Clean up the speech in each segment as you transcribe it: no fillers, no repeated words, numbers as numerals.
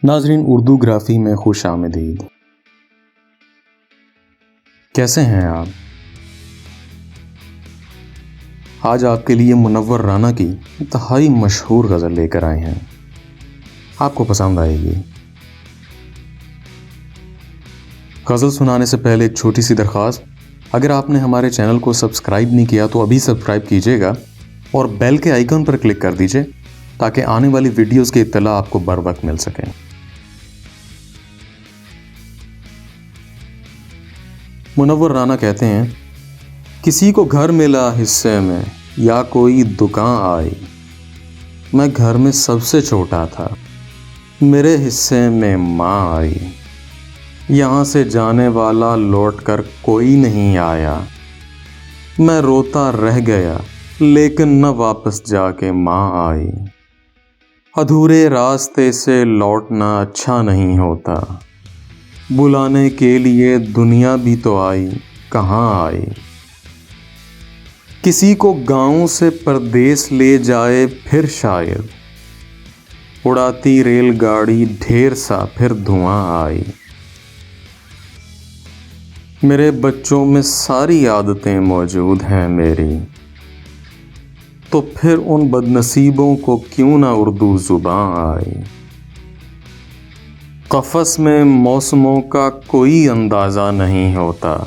ناظرین، اردو گرافی میں خوش آمدید۔ کیسے ہیں آپ؟ آج آپ کے لیے منور رانا کی انتہائی مشہور غزل لے کر آئے ہیں، آپ کو پسند آئے گی۔ غزل سنانے سے پہلے ایک چھوٹی سی درخواست، اگر آپ نے ہمارے چینل کو سبسکرائب نہیں کیا تو ابھی سبسکرائب کیجیے گا اور بیل کے آئیکن پر کلک کر دیجیے تاکہ آنے والی ویڈیوز کی اطلاع آپ کو بر وقت مل سکے۔ منور رانا کہتے ہیں، کسی کو گھر ملا حصے میں یا کوئی دکان آئی، میں گھر میں سب سے چھوٹا تھا، میرے حصے میں ماں آئی، یہاں سے جانے والا لوٹ کر کوئی نہیں آیا، میں روتا رہ گیا لیکن نہ واپس جا کے ماں آئی، ادھورے راستے سے لوٹنا اچھا نہیں ہوتا، بلانے کے لیے دنیا بھی تو آئی، کہاں آئی، کسی کو گاؤں سے پردیس لے جائے پھر شاید، اڑاتی ریل گاڑی ڈھیر سا پھر دھواں آئی، میرے بچوں میں ساری عادتیں موجود ہیں میری، تو پھر ان بد نصیبوں کو کیوں نہ اردو زبان آئی، قفس میں موسموں کا کوئی اندازہ نہیں ہوتا،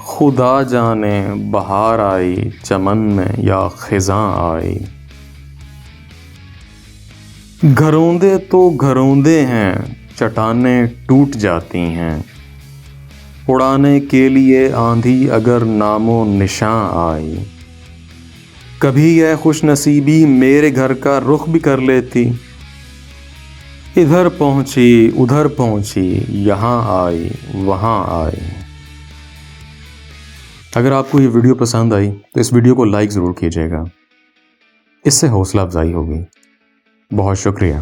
خدا جانے بہار آئی چمن میں یا خزاں آئی، گھروندے تو گھروندے ہیں، چٹانیں ٹوٹ جاتی ہیں، اڑانے کے لیے آندھی اگر نام و نشاں آئی، کبھی یہ خوش نصیبی میرے گھر کا رخ بھی کر لیتی، ادھر پہنچی ادھر پہنچی، یہاں آئی وہاں آئی۔ اگر آپ کو یہ ویڈیو پسند آئی تو اس ویڈیو کو لائک ضرور کیجیے گا، اس سے حوصلہ افزائی ہوگی۔ بہت شکریہ۔